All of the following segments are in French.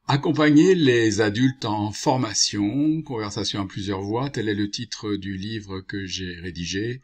Accompagner les adultes en formation, conversation à plusieurs voix, tel est le titre du livre que j'ai rédigé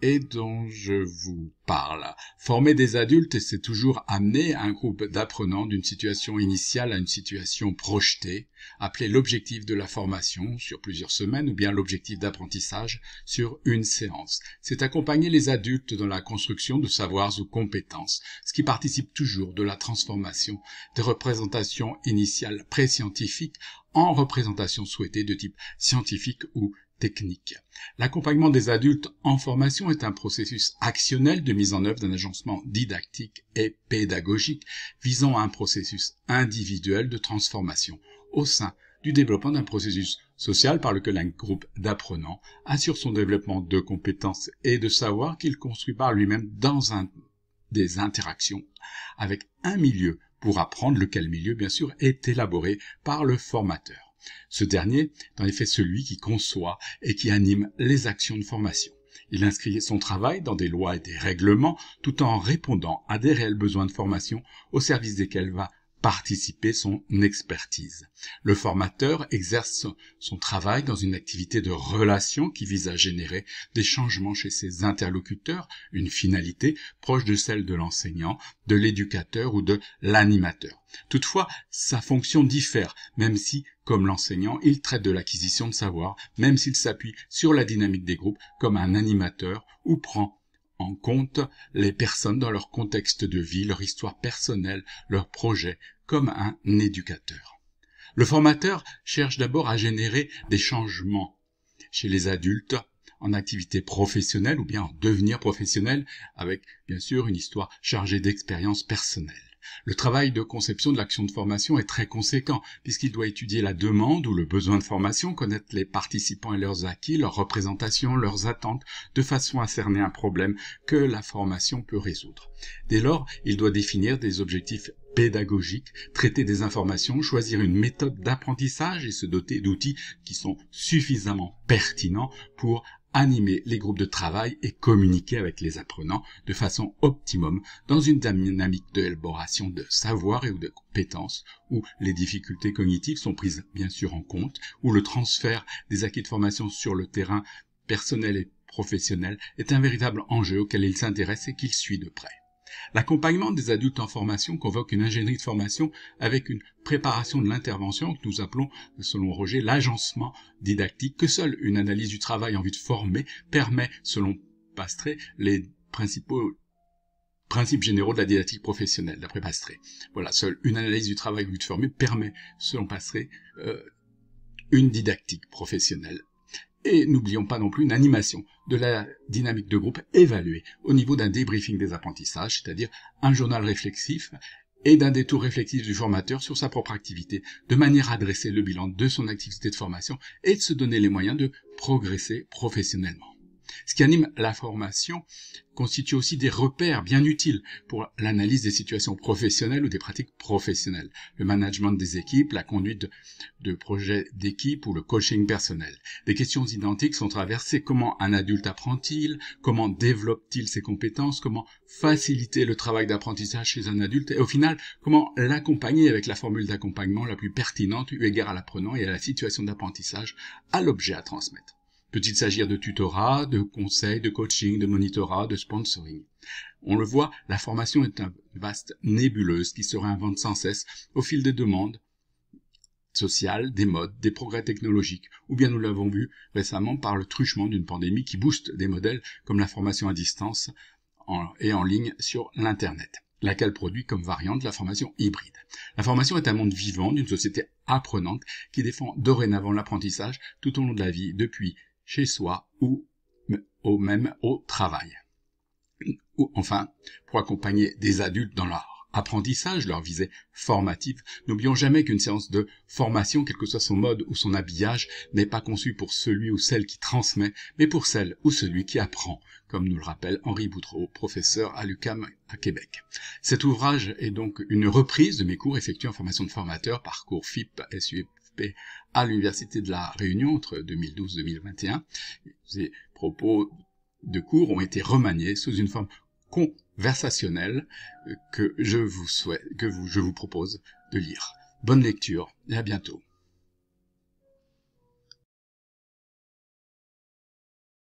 et dont je vous parle. Former des adultes, c'est toujours amener un groupe d'apprenants d'une situation initiale à une situation projetée, appelée l'objectif de la formation sur plusieurs semaines ou bien l'objectif d'apprentissage sur une séance. C'est accompagner les adultes dans la construction de savoirs ou compétences, ce qui participe toujours de la transformation des représentations initiales pré-scientifiques en représentations souhaitées de type scientifique ou technique. L'accompagnement des adultes en formation est un processus actionnel de mise en œuvre d'un agencement didactique et pédagogique visant à un processus individuel de transformation au sein du développement d'un processus social par lequel un groupe d'apprenants assure son développement de compétences et de savoirs qu'il construit par lui-même dans des interactions avec un milieu pour apprendre, lequel milieu bien sûr est élaboré par le formateur. Ce dernier est en effet celui qui conçoit et qui anime les actions de formation. Il inscrit son travail dans des lois et des règlements tout en répondant à des réels besoins de formation au service desquels va participer son expertise. Le formateur exerce son travail dans une activité de relation qui vise à générer des changements chez ses interlocuteurs, une finalité proche de celle de l'enseignant, de l'éducateur ou de l'animateur. Toutefois, sa fonction diffère, même si, comme l'enseignant, il traite de l'acquisition de savoir, même s'il s'appuie sur la dynamique des groupes comme un animateur ou prend en compte les personnes dans leur contexte de vie, leur histoire personnelle, leurs projets, comme un éducateur. Le formateur cherche d'abord à générer des changements chez les adultes en activité professionnelle ou bien en devenir professionnel, avec bien sûr une histoire chargée d'expériences personnelles. Le travail de conception de l'action de formation est très conséquent, puisqu'il doit étudier la demande ou le besoin de formation, connaître les participants et leurs acquis, leurs représentations, leurs attentes, de façon à cerner un problème que la formation peut résoudre. Dès lors, il doit définir des objectifs pédagogiques, traiter des informations, choisir une méthode d'apprentissage et se doter d'outils qui sont suffisamment pertinents pour animer les groupes de travail et communiquer avec les apprenants de façon optimum dans une dynamique d'élaboration de savoir et ou de compétences où les difficultés cognitives sont prises bien sûr en compte, où le transfert des acquis de formation sur le terrain personnel et professionnel est un véritable enjeu auquel il s'intéresse et qu'il suit de près. L'accompagnement des adultes en formation convoque une ingénierie de formation avec une préparation de l'intervention que nous appelons, selon Roger, l'agencement didactique, que seule une analyse du travail en vue de former permet, selon Pastré, les principes généraux de la didactique professionnelle, d'après Pastré. Voilà, seule une analyse du travail en vue de former permet, selon Pastré, une didactique professionnelle. Et n'oublions pas non plus une animation de la dynamique de groupe évaluée au niveau d'un débriefing des apprentissages, c'est-à-dire un journal réflexif et d'un détour réflexif du formateur sur sa propre activité, de manière à dresser le bilan de son activité de formation et de se donner les moyens de progresser professionnellement. Ce qui anime la formation constitue aussi des repères bien utiles pour l'analyse des situations professionnelles ou des pratiques professionnelles, le management des équipes, la conduite de projets d'équipe ou le coaching personnel. Des questions identiques sont traversées: comment un adulte apprend-il, comment développe-t-il ses compétences, comment faciliter le travail d'apprentissage chez un adulte et au final, comment l'accompagner avec la formule d'accompagnement la plus pertinente eu égard à l'apprenant et à la situation d'apprentissage, à l'objet à transmettre. Peut-il s'agir de tutorat, de conseil, de coaching, de monitorat, de sponsoring? On le voit, la formation est une vaste nébuleuse qui se réinvente sans cesse au fil des demandes sociales, des modes, des progrès technologiques, ou bien nous l'avons vu récemment par le truchement d'une pandémie qui booste des modèles comme la formation à distance et en ligne sur l'Internet, laquelle produit comme variante la formation hybride. La formation est un monde vivant d'une société apprenante qui défend dorénavant l'apprentissage tout au long de la vie, depuis chez soi ou même au travail. Ou enfin, pour accompagner des adultes dans leur apprentissage, leur visée formative, n'oublions jamais qu'une séance de formation, quel que soit son mode ou son habillage, n'est pas conçue pour celui ou celle qui transmet, mais pour celle ou celui qui apprend, comme nous le rappelle Henri Boutreau, professeur à l'UQAM à Québec. Cet ouvrage est donc une reprise de mes cours effectués en formation de formateur, parcours FIP, SUP, à l'Université de la Réunion entre 2012 et 2021. Ces propos de cours ont été remaniés sous une forme conversationnelle que je vous propose de lire. Bonne lecture et à bientôt.